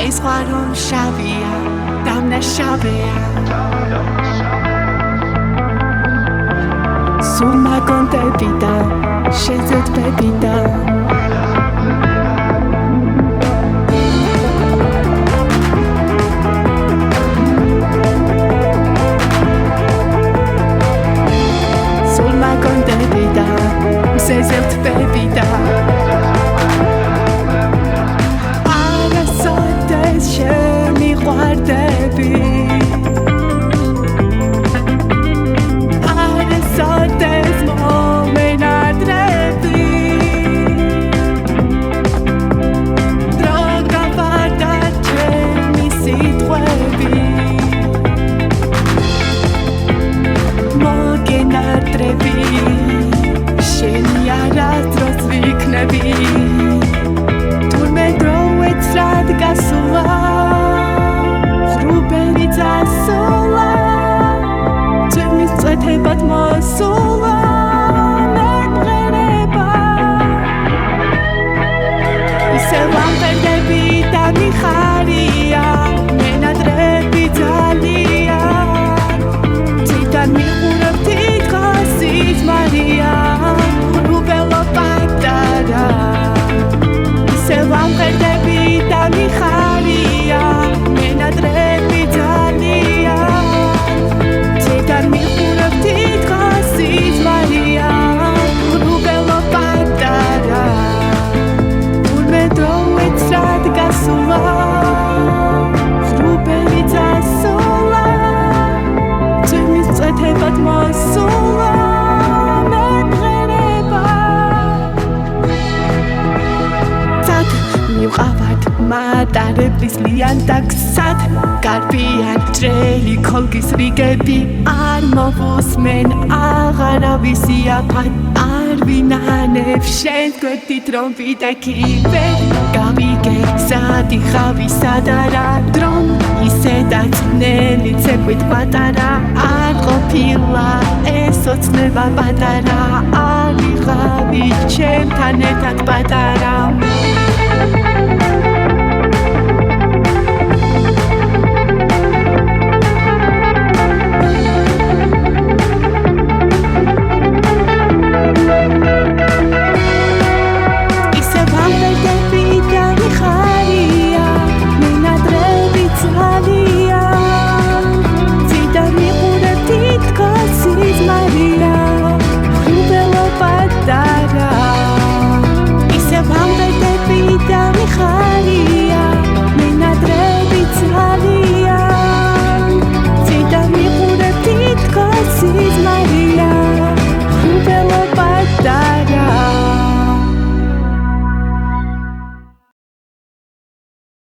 ეს ხარო შავია დამნაშავეა სულ მაგონტები და შეზეთბები და სულ მაგონტები და შეზეთბები და არასოდეს შემიყვარდები But more soul მატარებლის ლიან დაგსად გარბიან ჭრელი ქოლგის რიგები არ მოვუსმენ აღარავის იაფად არ ვინანებ შენს გვერდით რომ ვიდექიბე გავიგე სადი ხავი სადარა დრომ ისედაც ნელი ცეკვით პატარა არ ყოფილა ეს ოცნება პატარა არ ვიღავი ჩემთან ერთად პატარა